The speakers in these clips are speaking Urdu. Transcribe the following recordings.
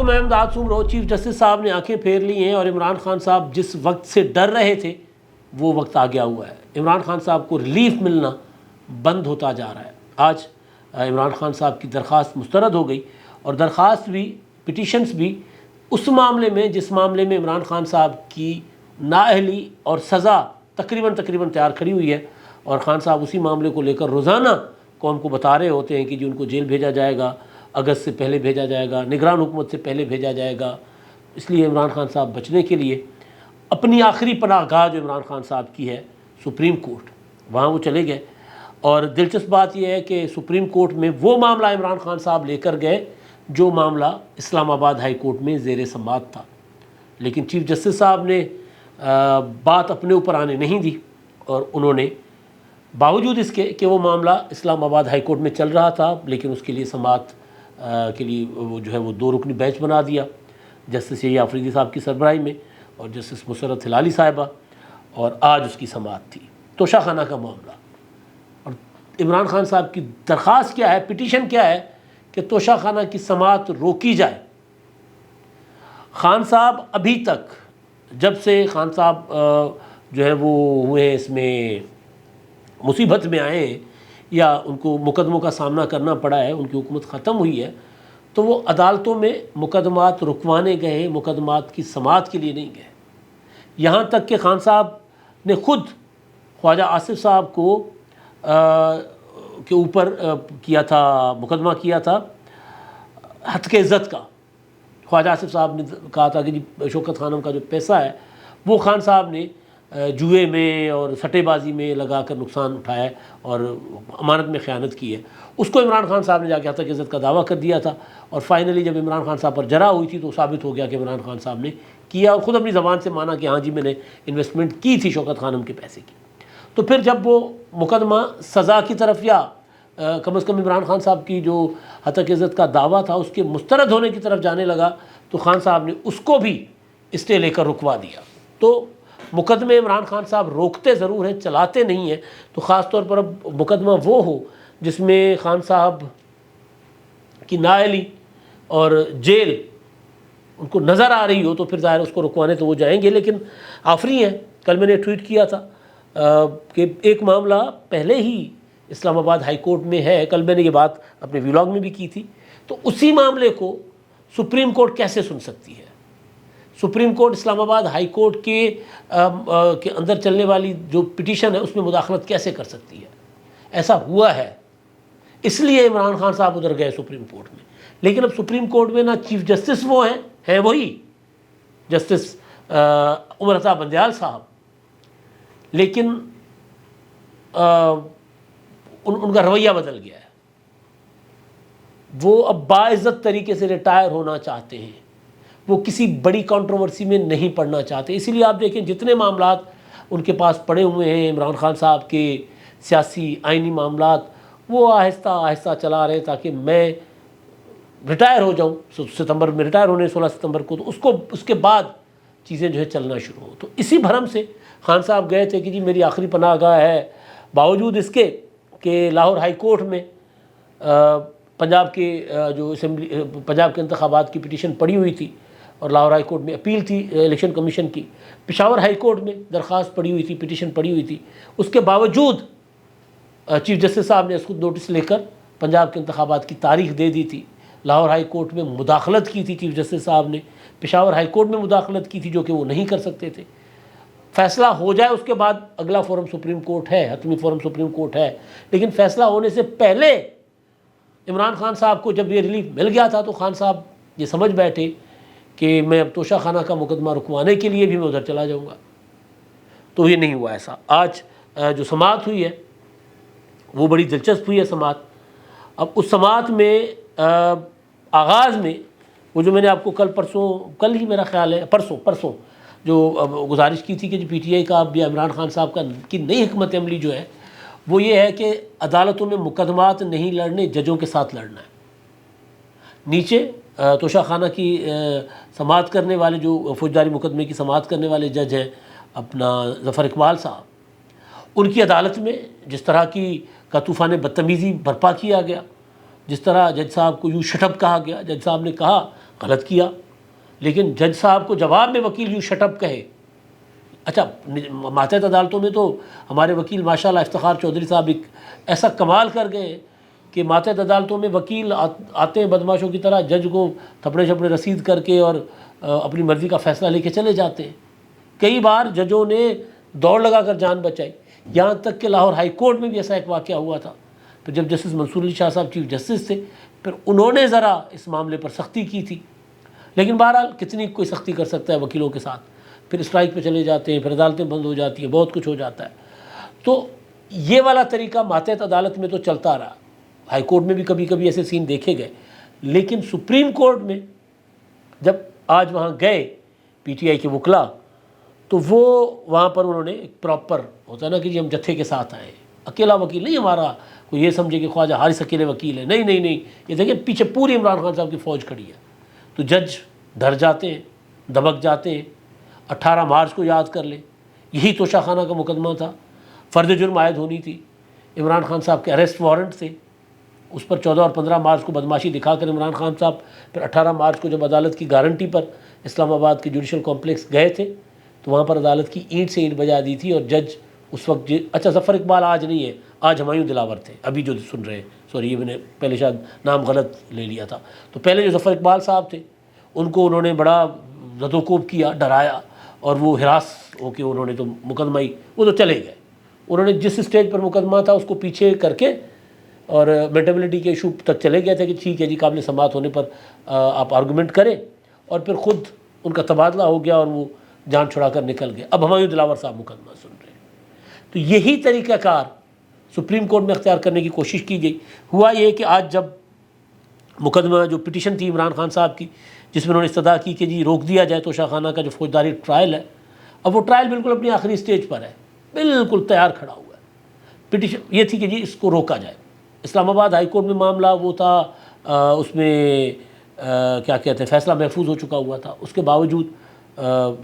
میں امداد سمرو چیف جسٹس صاحب نے آنکھیں پھیر لی ہیں، اور عمران خان صاحب جس وقت سے ڈر رہے تھے وہ وقت آ گیا ہوا ہے۔ عمران خان صاحب کو ریلیف ملنا بند ہوتا جا رہا ہے۔ آج عمران خان صاحب کی درخواست مسترد ہو گئی، اور درخواست بھی، پٹیشنز بھی اس معاملے میں جس معاملے میں عمران خان صاحب کی نااہلی اور سزا تقریباً تیار کھڑی ہوئی ہے، اور خان صاحب اسی معاملے کو لے کر روزانہ قوم کو بتا رہے ہوتے ہیں کہ جی ان کو جیل بھیجا جائے گا، اگست سے پہلے بھیجا جائے گا، نگران حکومت سے پہلے بھیجا جائے گا۔ اس لیے عمران خان صاحب بچنے کے لیے اپنی آخری پناہ گاہ جو عمران خان صاحب کی ہے سپریم کورٹ، وہاں وہ چلے گئے۔ اور دلچسپ بات یہ ہے کہ سپریم کورٹ میں وہ معاملہ عمران خان صاحب لے کر گئے جو معاملہ اسلام آباد ہائی کورٹ میں زیر سماعت تھا، لیکن چیف جسٹس صاحب نے بات اپنے اوپر آنے نہیں دی، اور انہوں نے باوجود اس کے کہ وہ معاملہ اسلام آباد ہائی کورٹ میں چل رہا تھا، لیکن اس کے لیے سماعت کے لیے وہ جو ہے وہ 2 رکنی بینچ بنا دیا، جسٹس یحییٰ آفریدی صاحب کی سربراہی میں اور جسٹس مسرت ہلالی صاحبہ، اور آج اس کی سماعت تھی۔ توشہ خانہ کا معاملہ، اور عمران خان صاحب کی درخواست کیا ہے، پٹیشن کیا ہے کہ توشہ خانہ کی سماعت روکی جائے۔ خان صاحب ابھی تک، جب سے خان صاحب جو ہے وہ ہوئے اس میں مصیبت میں آئے ہیں یا ان کو مقدموں کا سامنا کرنا پڑا ہے، ان کی حکومت ختم ہوئی ہے، تو وہ عدالتوں میں مقدمات رکوانے گئے، مقدمات کی سماعت کے لیے نہیں گئے۔ یہاں تک کہ خان صاحب نے خود خواجہ آصف صاحب کو کے اوپر کیا تھا، مقدمہ کیا تھا ہتک عزت کا۔ خواجہ آصف صاحب نے کہا تھا کہ جی شوکت خانم کا جو پیسہ ہے وہ خان صاحب نے جوئے میں اور سٹے بازی میں لگا کر نقصان اٹھایا ہے اور امانت میں خیانت کی ہے۔ اس کو عمران خان صاحب نے جا کے ہتک عزت کا دعویٰ کر دیا تھا، اور فائنلی جب عمران خان صاحب پر جرح ہوئی تھی تو ثابت ہو گیا کہ عمران خان صاحب نے کیا، اور خود اپنی زبان سے مانا کہ ہاں جی میں نے انویسٹمنٹ کی تھی شوکت خانم کے پیسے کی۔ تو پھر جب وہ مقدمہ سزا کی طرف، یا کم از کم عمران خان صاحب کی جو ہتک عزت کا دعویٰ تھا اس کے مسترد ہونے کی طرف جانے لگا، تو خان صاحب نے اس کو بھی اسٹے لے کر رکوا دیا۔ تو مقدمے عمران خان صاحب روکتے ضرور ہیں، چلاتے نہیں ہیں۔ تو خاص طور پر اب مقدمہ وہ ہو جس میں خان صاحب کی نااہلی اور جیل ان کو نظر آ رہی ہو، تو پھر ظاہر اس کو رکوانے تو وہ جائیں گے، لیکن آفری ہیں۔ کل میں نے ٹویٹ کیا تھا کہ ایک معاملہ پہلے ہی اسلام آباد ہائی کورٹ میں ہے، کل میں نے یہ بات اپنے ویلاگ میں بھی کی تھی، تو اسی معاملے کو سپریم کورٹ کیسے سن سکتی ہے؟ سپریم کورٹ اسلام آباد ہائی کورٹ کے اندر چلنے والی جو پٹیشن ہے اس میں مداخلت کیسے کر سکتی ہے؟ ایسا ہوا ہے، اس لیے عمران خان صاحب ادھر گئے سپریم کورٹ میں۔ لیکن اب سپریم کورٹ میں نہ چیف جسٹس وہ ہیں وہی جسٹس عمر عطا بندیال صاحب، لیکن ان کا رویہ بدل گیا ہے۔ وہ اب باعزت طریقے سے ریٹائر ہونا چاہتے ہیں، وہ کسی بڑی کنٹروورسی میں نہیں پڑنا چاہتے۔ اسی لیے آپ دیکھیں جتنے معاملات ان کے پاس پڑے ہوئے ہیں عمران خان صاحب کے سیاسی آئینی معاملات، وہ آہستہ آہستہ چلا رہے تاکہ میں ریٹائر ہو جاؤں۔ ستمبر میں ریٹائر ہونے 16 ستمبر کو، تو اس کے بعد چیزیں جو ہے چلنا شروع ہو۔ تو اسی بھرم سے خان صاحب گئے تھے کہ جی میری آخری پناہ گاہ ہے، باوجود اس کے کہ لاہور ہائی کورٹ میں پنجاب کے جو اسمبلی پنجاب کے انتخابات کی پٹیشن پڑی ہوئی تھی، اور لاہور ہائی کورٹ میں اپیل تھی الیکشن کمیشن کی، پشاور ہائی کورٹ میں درخواست پڑی ہوئی تھی، پٹیشن پڑی ہوئی تھی، اس کے باوجود چیف جسٹس صاحب نے اس کو نوٹس لے کر پنجاب کے انتخابات کی تاریخ دے دی تھی۔ لاہور ہائی کورٹ میں مداخلت کی تھی چیف جسٹس صاحب نے، پشاور ہائی کورٹ میں مداخلت کی تھی جو کہ وہ نہیں کر سکتے تھے۔ فیصلہ ہو جائے اس کے بعد اگلا فورم سپریم کورٹ ہے، حتمی فورم سپریم کورٹ ہے، لیکن فیصلہ ہونے سے پہلے عمران خان صاحب کو جب یہ ریلیف مل گیا تھا تو خان صاحب یہ سمجھ بیٹھے کہ میں اب توشہ خانہ کا مقدمہ رکوانے کے لیے بھی میں ادھر چلا جاؤں گا۔ تو یہ نہیں ہوا ایسا۔ آج جو سماعت ہوئی ہے وہ بڑی دلچسپ ہوئی ہے سماعت۔ اب اس سماعت میں آغاز میں وہ جو میں نے آپ کو کل ہی میرا خیال ہے پرسوں جو گزارش کی تھی کہ جو پی ٹی آئی کا اب عمران خان صاحب کی نئی حکمت عملی جو ہے وہ یہ ہے کہ عدالتوں میں مقدمات نہیں لڑنے، ججوں کے ساتھ لڑنا ہے۔ نیچے توشہ خانہ کی سماعت کرنے والے جو فوجداری مقدمے کی سماعت کرنے والے جج ہیں اپنا ظفر اقبال صاحب، ان کی عدالت میں جس طرح کا طوفان بدتمیزی برپا کیا گیا، جس طرح جج صاحب کو یو شٹ اپ کہا گیا، جج صاحب نے کہا غلط کیا، لیکن جج صاحب کو جواب میں وکیل یو شٹ اپ کہے. اچھا ماتحت عدالتوں میں تو ہمارے وکیل ماشاءاللہ افتخار چودھری صاحب ایک ایسا کمال کر گئے کہ ماتحت عدالتوں میں وکیل آتے ہیں بدماشوں کی طرح، جج کو تھپڑے چھپڑے رسید کر کے اور اپنی مرضی کا فیصلہ لے کے چلے جاتے ہیں. کئی بار ججوں نے دوڑ لگا کر جان بچائی، یہاں تک کہ لاہور ہائی کورٹ میں بھی ایسا ایک واقعہ ہوا تھا. پھر جب جسٹس منصور علی شاہ صاحب چیف جسٹس تھے، پھر انہوں نے ذرا اس معاملے پر سختی کی تھی، لیکن بہرحال کتنی کوئی سختی کر سکتا ہے وکیلوں کے ساتھ. پھر اسٹرائک پہ چلے جاتے ہیں، پھر عدالتیں بند ہو جاتی ہیں، بہت کچھ ہو جاتا ہے. تو یہ والا طریقہ ماتحت عدالت میں تو چلتا رہا، ہائی کورٹ میں بھی کبھی کبھی ایسے سین دیکھے گئے، لیکن سپریم کورٹ میں جب آج وہاں گئے پی ٹی آئی کے وکلا، تو وہ وہاں پر انہوں نے ایک پراپر ہوتا ہے نا کہ جی ہم جتھے کے ساتھ آئے، اکیلا وکیل نہیں ہمارا، کوئی یہ سمجھے کہ خواجہ حارث اکیلے وکیل ہے، نہیں نہیں نہیں، یہ دیکھیں پیچھے پوری عمران خان صاحب کی فوج کھڑی ہے. تو جج ڈر جاتے ہیں، دبک جاتے ہیں. 18 مارچ کو یاد کر لیں، یہی توشہ خانہ کا مقدمہ تھا، فرد جرم عائد ہونی تھی، عمران خان صاحب کے اریسٹ وارنٹ تھے، اس پر 14 اور 15 مارچ کو بدماشی دکھا کر عمران خان صاحب پھر 18 مارچ کو جب عدالت کی گارنٹی پر اسلام آباد کے جوڈیشل کمپلیکس گئے تھے تو وہاں پر عدالت کی اینٹ سے اینٹ بجا دی تھی. اور جج اس وقت اچھا ظفر اقبال آج نہیں ہے، آج ہمایوں دلاور تھے ابھی جو سن رہے ہیں، سوری یہ میں نے پہلے شاید نام غلط لے لیا تھا. تو پہلے جو ظفر اقبال صاحب تھے ان کو انہوں نے بڑا زد و کوب کیا، ڈرایا، اور وہ ہراس ہو کے انہوں نے تو مقدمہ ہی وہ تو چلے گئے. انہوں نے جس اسٹیج پر مقدمہ تھا اس کو پیچھے کر کے اور میٹیبلٹی کے ایشو تک چلے گئے تھے کہ ٹھیک ہے جی قابل سماعت ہونے پر آپ آرگومنٹ کریں، اور پھر خود ان کا تبادلہ ہو گیا اور وہ جان چھڑا کر نکل گئے. اب ہمایوں دلاور صاحب مقدمہ سن رہے ہیں. تو یہی طریقہ کار سپریم کورٹ میں اختیار کرنے کی کوشش کی گئی. ہوا یہ کہ آج جب مقدمہ جو پٹیشن تھی عمران خان صاحب کی جس میں انہوں نے استدعا کی کہ جی روک دیا جائے توشہ خانہ کا جو فوجداری ٹرائل ہے، اب وہ ٹرائل بالکل اپنی آخری اسٹیج پر ہے، بالکل تیار کھڑا ہوا ہے. پٹیشن یہ تھی کہ جی اس کو روکا جائے. اسلام آباد ہائی کورٹ میں معاملہ وہ تھا، اس میں کیا کہتے ہیں فیصلہ محفوظ ہو چکا ہوا تھا. اس کے باوجود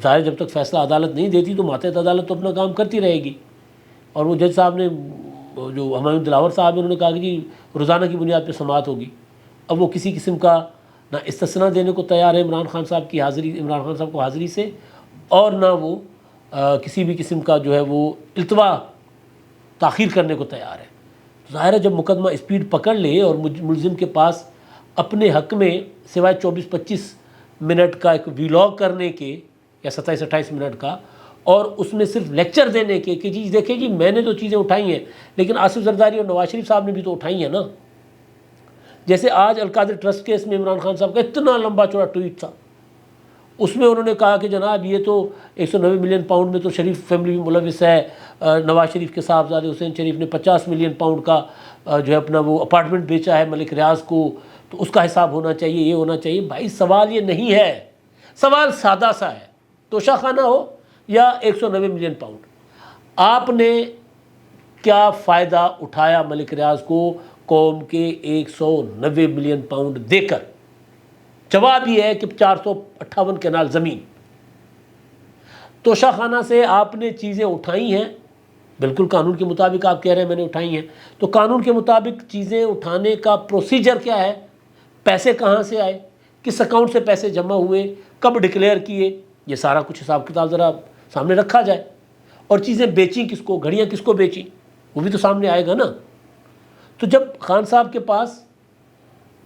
ظاہر جب تک فیصلہ عدالت نہیں دیتی تو ماتحت عدالت تو اپنا کام کرتی رہے گی. اور وہ جج صاحب نے جو ہمایوں دلاور صاحب انہوں نے کہا کہ جی روزانہ کی بنیاد پہ سماعت ہوگی. اب وہ کسی قسم کا نہ استثناء دینے کو تیار ہے عمران خان صاحب کی حاضری، عمران خان صاحب کو حاضری سے، اور نہ وہ کسی بھی قسم کا جو ہے وہ التوا تاخیر کرنے کو تیار ہے. ظاہر ہے جب مقدمہ اسپیڈ پکڑ لے اور ملزم کے پاس اپنے حق میں سوائے 24-25 منٹ کا ایک ویلاگ کرنے کے یا 27-28 منٹ کا، اور اس میں صرف لیکچر دینے کے کہ جی دیکھیں جی میں نے تو چیزیں اٹھائی ہیں لیکن آصف زرداری اور نواز شریف صاحب نے بھی تو اٹھائی ہیں نا. جیسے آج القادر ٹرسٹ کیس میں عمران خان صاحب کا اتنا لمبا چوڑا ٹویٹ تھا، اس میں انہوں نے کہا کہ جناب یہ تو 190 ملین پاؤنڈ میں تو شریف فیملی بھی ملوث ہے، نواز شریف کے صاحبزادے حسین شریف نے 50 ملین پاؤنڈ کا جو ہے اپنا وہ اپارٹمنٹ بیچا ہے ملک ریاض کو، تو اس کا حساب ہونا چاہیے، یہ ہونا چاہیے. بھائی سوال یہ نہیں ہے، سوال سادہ سا ہے، توشہ خانہ ہو یا 190 ملین پاؤنڈ، آپ نے کیا فائدہ اٹھایا ملک ریاض کو قوم کے 190 ملین پاؤنڈ دے کر؟ جواب یہ ہے کہ 458 کنال زمین. توشہ خانہ سے آپ نے چیزیں اٹھائی ہیں، بالکل قانون کے مطابق آپ کہہ رہے ہیں میں نے اٹھائی ہیں، تو قانون کے مطابق چیزیں اٹھانے کا پروسیجر کیا ہے؟ پیسے کہاں سے آئے، کس اکاؤنٹ سے پیسے جمع ہوئے، کب ڈکلیئر کیے، یہ سارا کچھ حساب کتاب ذرا سامنے رکھا جائے. اور چیزیں بیچیں کس کو، گھڑیاں کس کو بیچیں، وہ بھی تو سامنے آئے گا نا. تو جب خان صاحب کے پاس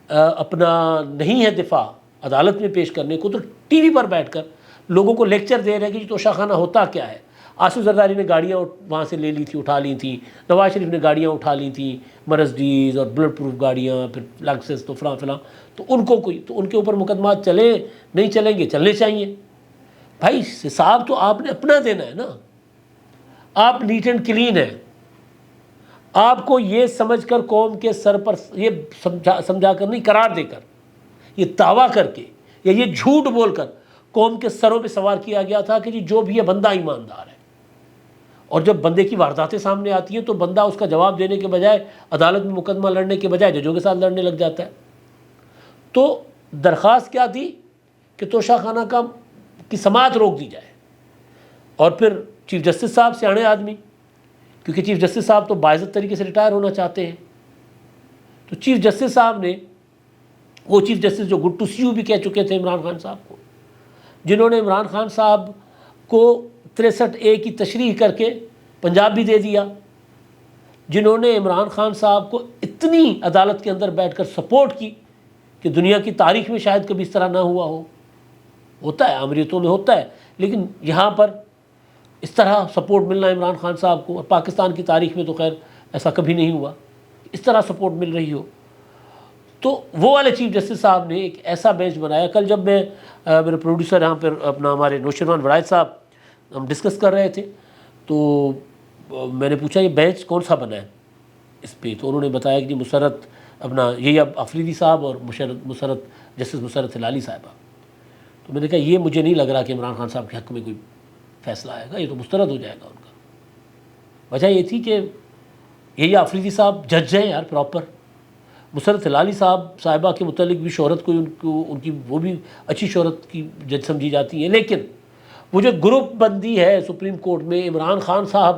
اپنا نہیں ہے دفاع عدالت میں پیش کرنے کو، تو ٹی وی پر بیٹھ کر لوگوں کو لیکچر دے رہے ہیں کہ جی توشہ خانہ ہوتا کیا ہے. آصف زرداری نے گاڑیاں وہاں سے لے لی تھی، اٹھا لی تھیں، نواز شریف نے گاڑیاں اٹھا لی تھیں، مرسڈیز اور بلٹ پروف گاڑیاں، پھر لیکسس تو فلاں فلاں، تو ان کو کوئی تو ان کے اوپر مقدمات چلیں نہیں چلیں گے، چلنے چاہیے. بھائی حساب تو آپ نے اپنا دینا ہے نا. آپ نیٹ اینڈ کلین ہیں، آپ کو یہ سمجھ کر قوم کے سر پر یہ سمجھا کر نہیں، قرار دے کر، یہ دعویٰ کر کے یا یہ جھوٹ بول کر قوم کے سروں پہ سوار کیا گیا تھا کہ جی جو بھی ہے بندہ ایماندار ہے. اور جب بندے کی وارداتیں سامنے آتی ہیں تو بندہ اس کا جواب دینے کے بجائے عدالت میں مقدمہ لڑنے کے بجائے ججوں کے ساتھ لڑنے لگ جاتا ہے. تو درخواست کیا تھی کہ توشہ خانہ کی سماعت روک دی جائے. اور پھر چیف جسٹس صاحب سیانے آدمی، کیونکہ چیف جسٹس صاحب تو باعزت طریقے سے ریٹائر ہونا چاہتے ہیں، تو چیف جسٹس صاحب نے، وہ چیف جسٹس جو گڈ ٹو سی یو بھی کہہ چکے تھے عمران خان صاحب کو، جنہوں نے عمران خان صاحب کو 63A کی تشریح کر کے پنجاب بھی دے دیا، جنہوں نے عمران خان صاحب کو اتنی عدالت کے اندر بیٹھ کر سپورٹ کی کہ دنیا کی تاریخ میں شاید کبھی اس طرح نہ ہوا ہو. ہوتا ہے امریتوں میں ہوتا ہے، لیکن یہاں پر اس طرح سپورٹ ملنا عمران خان صاحب کو، اور پاکستان کی تاریخ میں تو خیر ایسا کبھی نہیں ہوا اس طرح سپورٹ مل رہی ہو. تو وہ والے چیف جسٹس صاحب نے ایک ایسا بینچ بنایا. کل جب میں میرے پروڈیوسر یہاں پر اپنا ہمارے نوشروان وڑائد صاحب ہم ڈسکس کر رہے تھے، تو میں نے پوچھا یہ بینچ کون سا بنا ہے اس پہ، تو انہوں نے بتایا کہ جی مسرت اپنا یہی اب آفریدی صاحب اور مسرت جسٹس مسرت ہلالی صاحبہ. تو میں نے کہا یہ مجھے نہیں لگ رہا کہ عمران خان صاحب کے حق میں کوئی فیصلہ آئے گا، یہ تو مسترد ہو جائے گا ان کا. وجہ یہ تھی کہ یہی آفریدی صاحب جج ہیں یار پراپر، مسرت ہلالی صاحبہ کے متعلق بھی شہرت کوئی ان کی وہ بھی اچھی شہرت کی جج سمجھی جاتی ہے، لیکن وہ جو گروپ بندی ہے سپریم کورٹ میں عمران خان صاحب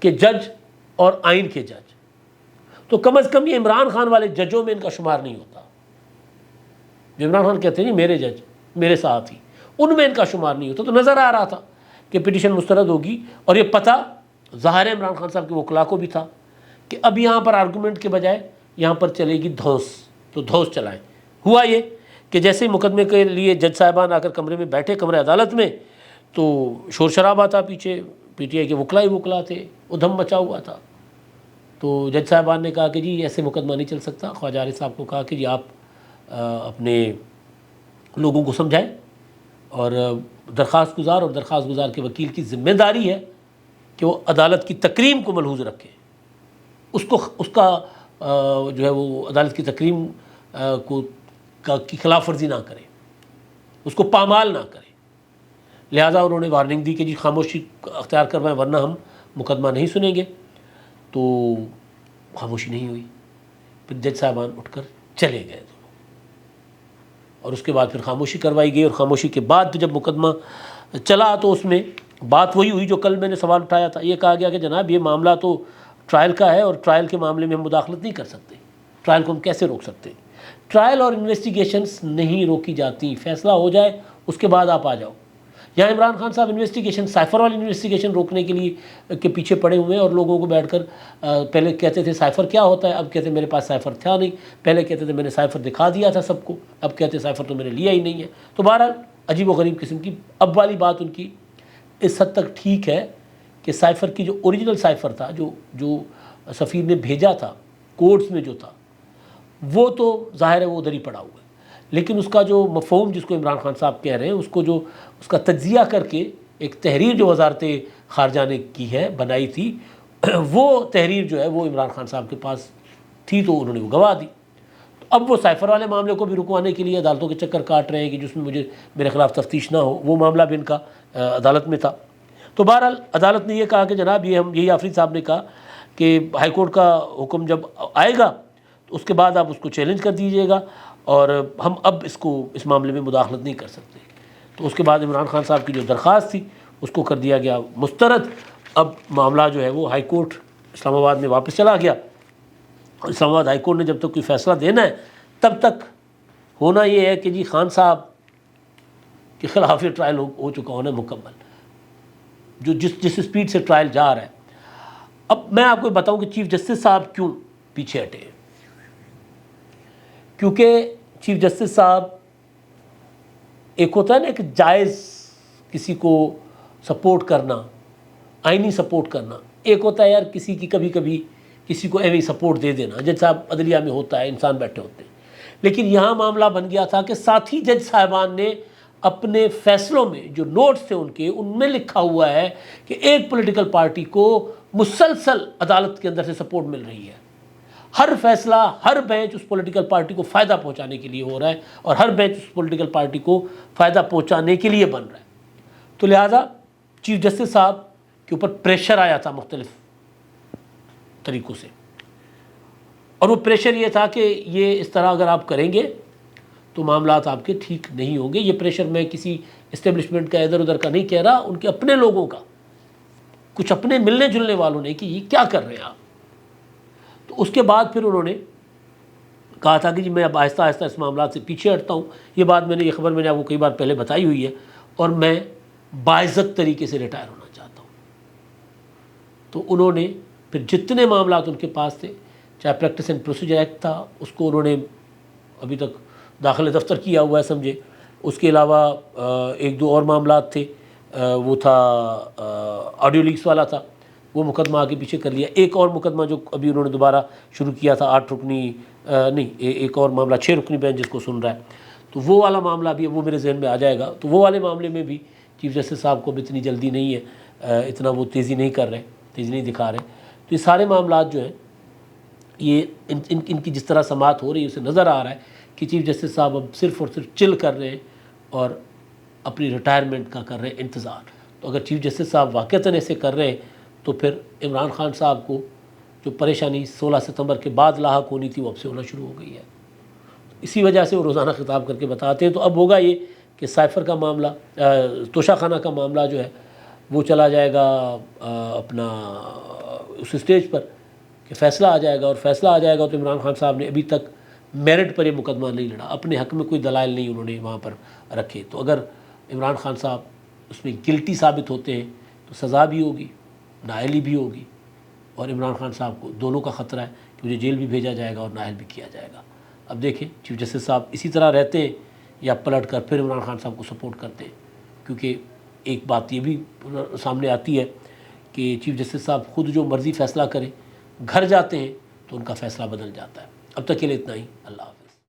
کے جج اور آئین کے جج، تو کم از کم یہ عمران خان والے ججوں میں ان کا شمار نہیں ہوتا. جو عمران خان کہتے ہیں میرے جج میرے ساتھ ہی، ان میں ان کا شمار نہیں ہوتا. تو نظر آ رہا تھا کہ پٹیشن مسترد ہوگی، اور یہ پتہ ظاہر ہے عمران خان صاحب کے وکلاء کو بھی تھا کہ اب یہاں پر آرگومنٹ کے بجائے یہاں پر چلے گی دھوس، تو دھوس چلائیں. ہوا یہ کہ جیسے ہی مقدمے کے لیے جج صاحبان آ کر کمرے میں بیٹھے، کمرے عدالت میں، تو شور شرابہ تھا پیچھے، پی ٹی آئی کے وکلاء ہی وکلاء تھے، ادھم مچا ہوا تھا. تو جج صاحبان نے کہا کہ جی ایسے مقدمہ نہیں چل سکتا. خواجہ عارف صاحب کو کہا کہ جی آپ اپنے لوگوں کو سمجھائیں، اور درخواست گزار کے وکیل کی ذمہ داری ہے کہ وہ عدالت کی تکریم کو ملحوظ رکھے، اس کا جو ہے وہ عدالت کی تکریم کی خلاف ورزی نہ کرے، اس کو پامال نہ کرے. لہٰذا انہوں نے وارننگ دی کہ جی خاموشی اختیار کروائیں ورنہ ہم مقدمہ نہیں سنیں گے. تو خاموشی نہیں ہوئی. پھر جج صاحبان اٹھ کر چلے گئے دونوں، اور اس کے بعد پھر خاموشی کروائی گئی. اور خاموشی کے بعد جب مقدمہ چلا تو اس میں بات وہی ہوئی جو کل میں نے سوال اٹھایا تھا. یہ کہا گیا کہ جناب یہ معاملہ تو ٹرائل کا ہے، اور ٹرائل کے معاملے میں ہم مداخلت نہیں کر سکتے، ٹرائل کو ہم کیسے روک سکتے. ٹرائل اور انویسٹیگیشنز نہیں روکی جاتی، فیصلہ ہو جائے اس کے بعد آپ آ جاؤ. یہاں عمران خان صاحب انویسٹیگیشن، سائفر والی انویسٹیگیشن روکنے کے لیے کے پیچھے پڑے ہوئے ہیں، اور لوگوں کو بیٹھ کر پہلے کہتے تھے سائفر کیا ہوتا ہے، اب کہتے ہیں میرے پاس سائفر تھا نہیں، پہلے کہتے تھے میں نے سائفر دکھا دیا تھا سب کو، اب کہتے ہیں سائفر تو میں نے لیا ہی نہیں ہے. تو بہرحال عجیب و غریب قسم کی. اب والی بات ان کی اس حد تک ٹھیک ہے کہ سائفر کی جو اوریجنل سائفر تھا، جو سفیر نے بھیجا تھا کوڈز میں جو تھا، وہ تو ظاہر ہے وہ ادھر ہی پڑا ہوا ہے، لیکن اس کا جو مفہوم جس کو عمران خان صاحب کہہ رہے ہیں، اس کو جو اس کا تجزیہ کر کے ایک تحریر جو وزارت خارجہ نے کی ہے، بنائی تھی، وہ تحریر جو ہے وہ عمران خان صاحب کے پاس تھی، تو انہوں نے وہ گوا دی. اب وہ سائفر والے معاملے کو بھی رکوانے کے لیے عدالتوں کے چکر کاٹ رہے ہیں کہ جس میں مجھے میرے خلاف تفتیش نہ ہو. وہ معاملہ بھی ان کا عدالت میں تھا. تو بہرحال عدالت نے یہ کہا کہ جناب یہی آفریدی صاحب نے کہا کہ ہائی کورٹ کا حکم جب آئے گا تو اس کے بعد آپ اس کو چیلنج کر دیجئے گا، اور ہم اب اس معاملے میں مداخلت نہیں کر سکتے. تو اس کے بعد عمران خان صاحب کی جو درخواست تھی اس کو کر دیا گیا مسترد. اب معاملہ جو ہے وہ ہائی کورٹ اسلام آباد میں واپس چلا گیا. اسلام آباد ہائی کورٹ نے جب تک کوئی فیصلہ دینا ہے تب تک ہونا یہ ہے کہ جی خان صاحب کے خلاف یہ ٹرائل ہو چکا ہونا مکمل، جو جس سپیڈ سے ٹرائل جا رہا ہے. اب میں آپ کو بتاؤں کہ چیف جسٹس صاحب کیوں پیچھے ہٹے. کیونکہ چیف جسٹس صاحب، ایک ہوتا ہے نا کہ جائز کسی کو سپورٹ کرنا، آئینی سپورٹ کرنا، ایک ہوتا ہے یار کسی کی کبھی کبھی کسی کو ایویں سپورٹ دے دینا. جج صاحب عدلیہ میں ہوتا ہے، انسان بیٹھے ہوتے ہیں. لیکن یہاں معاملہ بن گیا تھا کہ ساتھی جج صاحبان نے اپنے فیصلوں میں جو نوٹس تھے ان میں لکھا ہوا ہے کہ ایک پولیٹیکل پارٹی کو مسلسل عدالت کے اندر سے سپورٹ مل رہی ہے. ہر فیصلہ، ہر بینچ اس پولیٹیکل پارٹی کو فائدہ پہنچانے کے لیے ہو رہا ہے، اور ہر بینچ اس پولیٹیکل پارٹی کو فائدہ پہنچانے کے لیے بن رہا ہے. تو لہٰذا چیف جسٹس صاحب کے اوپر پریشر آیا تھا مختلف طریقوں سے، اور وہ پریشر یہ تھا کہ یہ اس طرح اگر آپ کریں گے تو معاملات آپ کے ٹھیک نہیں ہوں گے. یہ پریشر میں کسی اسٹیبلشمنٹ کا ادھر ادھر کا نہیں کہہ رہا، ان کے اپنے لوگوں کا، کچھ اپنے ملنے جلنے والوں نے کہ یہ کیا کر رہے ہیں آپ. تو اس کے بعد پھر انہوں نے کہا تھا کہ جی میں اب آہستہ آہستہ اس معاملات سے پیچھے ہٹتا ہوں. یہ خبر میں نے آپ کو کئی بار پہلے بتائی ہوئی ہے، اور میں باعزت طریقے سے ریٹائر ہونا چاہتا ہوں. تو انہوں نے پھر جتنے معاملات ان کے پاس تھے، چاہے پریکٹس اینڈ پروسیجر ایکٹ تھا، اس کو انہوں نے ابھی تک داخل دفتر کیا ہوا ہے سمجھے. اس کے علاوہ ایک دو اور معاملات تھے، وہ تھا آڈیو لیکس والا تھا، وہ مقدمہ آگے پیچھے کر لیا. ایک اور مقدمہ جو ابھی انہوں نے دوبارہ شروع کیا تھا، 8 رکنی نہیں، ایک اور معاملہ 6 رکنی بینچ جس کو سن رہا ہے، تو وہ والا معاملہ بھی وہ میرے ذہن میں آ جائے گا. تو وہ والے معاملے میں بھی چیف جسٹس صاحب کو اب اتنی جلدی نہیں ہے، اتنا وہ تیزی نہیں کر رہے، تیزی نہیں دکھا رہے. تو یہ سارے معاملات جو ہیں، یہ ان کی جس طرح سماعت ہو رہی ہے، اسے نظر آ رہا ہے کہ چیف جسٹس صاحب اب صرف اور صرف چل کر رہے ہیں اور اپنی ریٹائرمنٹ کا کر رہے ہیں انتظار. تو اگر چیف جسٹس صاحب واقعتاً ایسے کر رہے ہیں تو پھر عمران خان صاحب کو جو پریشانی 16 ستمبر کے بعد لاحق ہونی تھی وہ اب سے ہونا شروع ہو گئی ہے. اسی وجہ سے وہ روزانہ خطاب کر کے بتاتے ہیں. تو اب ہوگا یہ کہ سائفر کا معاملہ، توشہ خانہ کا معاملہ جو ہے وہ چلا جائے گا اپنا اس اسٹیج پر کہ فیصلہ آ جائے گا، اور فیصلہ آ جائے گا تو عمران خان صاحب نے ابھی تک میرٹ پر یہ مقدمہ نہیں لڑا، اپنے حق میں کوئی دلائل نہیں انہوں نے وہاں پر رکھے. تو اگر عمران خان صاحب اس میں گلٹی ثابت ہوتے ہیں تو سزا بھی ہوگی، نااہلی بھی ہوگی، اور عمران خان صاحب کو دونوں کا خطرہ ہے کہ مجھے جیل بھی بھیجا جائے گا اور نااہل بھی کیا جائے گا. اب دیکھیں چیف جسٹس صاحب اسی طرح رہتے ہیں یا پلٹ کر پھر عمران خان صاحب کو سپورٹ کرتے ہیں. کیونکہ ایک بات یہ بھی سامنے آتی ہے کہ چیف جسٹس صاحب خود جو مرضی فیصلہ کریں، گھر جاتے ہیں تو ان کا فیصلہ بدل جاتا ہے. اب تک کے لیے اتنا ہی. اللہ حافظ.